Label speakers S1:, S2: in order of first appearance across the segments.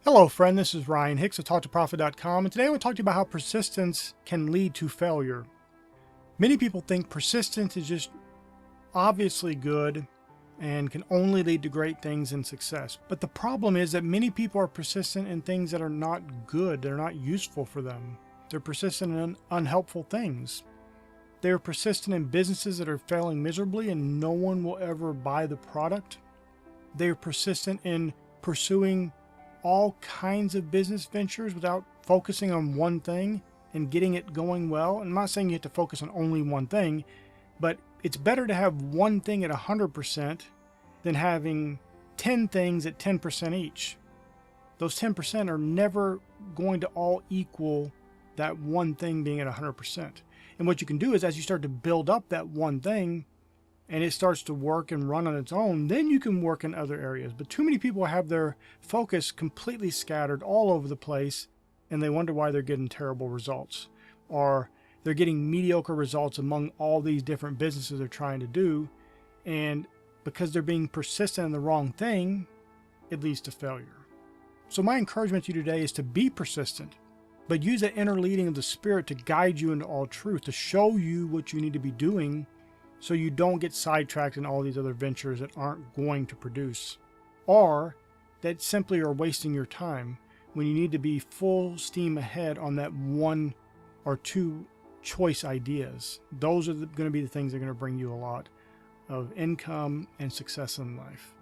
S1: Hello friend, this is Ryan Hicks of TalkToProfit.com, and today I want to talk to you about how persistence can lead to failure. Many people think persistence is just obviously good and can only lead to great things and success. But the problem is that many people are persistent in things that are not good, they're not useful for them. They're persistent in unhelpful things. They're persistent in businesses that are failing miserably and no one will ever buy the product. They're persistent in pursuing all kinds of business ventures without focusing on one thing and getting it going well. And I'm not saying you have to focus on only one thing, but it's better to have one thing at 100% than having 10 things at 10% each. Those 10% are never going to all equal that one thing being at 100%. And what you can do is, as you start to build up that one thing and it starts to work and run on its own, then you can work in other areas. But too many people have their focus completely scattered all over the place, and they wonder why they're getting terrible results, or they're getting mediocre results among all these different businesses they're trying to do. And because they're being persistent in the wrong thing, it leads to failure. So my encouragement to you today is to be persistent, but use that inner leading of the Spirit to guide you into all truth, to show you what you need to be doing so you don't get sidetracked in all these other ventures that aren't going to produce, or that simply are wasting your time when you need to be full steam ahead on that one or two choice ideas. Those are going to be the things that are going to bring you a lot of income and success in life.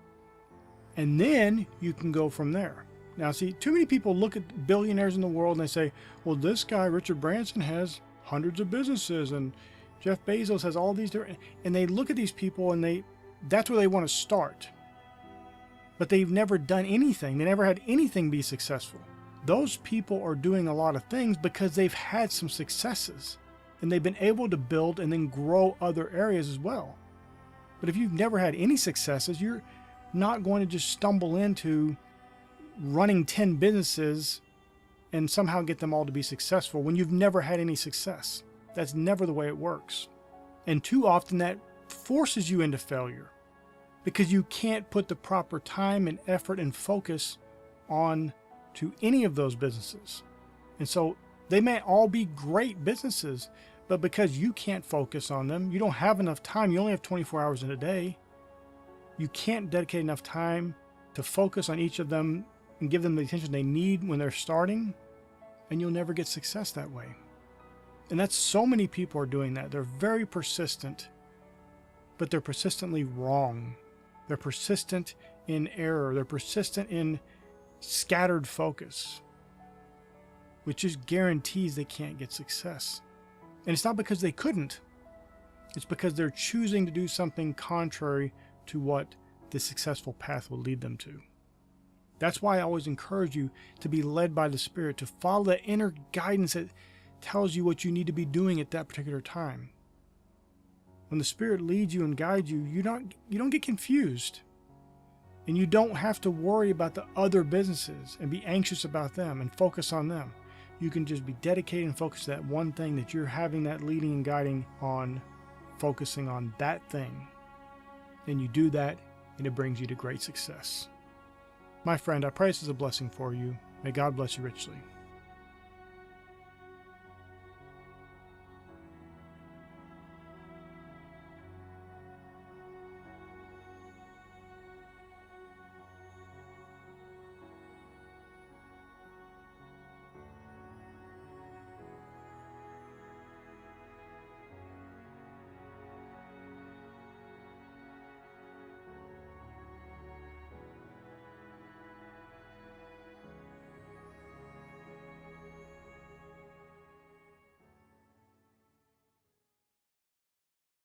S1: And then you can go from there. Now, see, too many people look at billionaires in the world and they say, well, this guy, Richard Branson, has hundreds of businesses, and Jeff Bezos has all these different, and they look at these people and that's where they want to start. But they've never done anything. They never had anything be successful. Those people are doing a lot of things because they've had some successes and they've been able to build and then grow other areas as well. But if you've never had any successes, you're not going to just stumble into running 10 businesses and somehow get them all to be successful when you've never had any success. That's never the way it works. And too often that forces you into failure because you can't put the proper time and effort and focus on to any of those businesses. And so they may all be great businesses, but because you can't focus on them, you don't have enough time. You only have 24 hours in a day. You can't dedicate enough time to focus on each of them and give them the attention they need when they're starting, and you'll never get success that way. And that's so many people are doing that. They're very persistent, but they're persistently wrong. They're persistent in error. They're persistent in scattered focus, which just guarantees they can't get success. And it's not because they couldn't. It's because they're choosing to do something contrary to what the successful path will lead them to. That's why I always encourage you to be led by the Spirit, to follow that inner guidance that tells you what you need to be doing at that particular time. When the Spirit leads you and guides you, you don't get confused. And you don't have to worry about the other businesses and be anxious about them and focus on them. You can just be dedicated and focused to that one thing that you're having that leading and guiding on, focusing on that thing. And you do that, and it brings you to great success. My friend, I pray this is a blessing for you. May God bless you richly.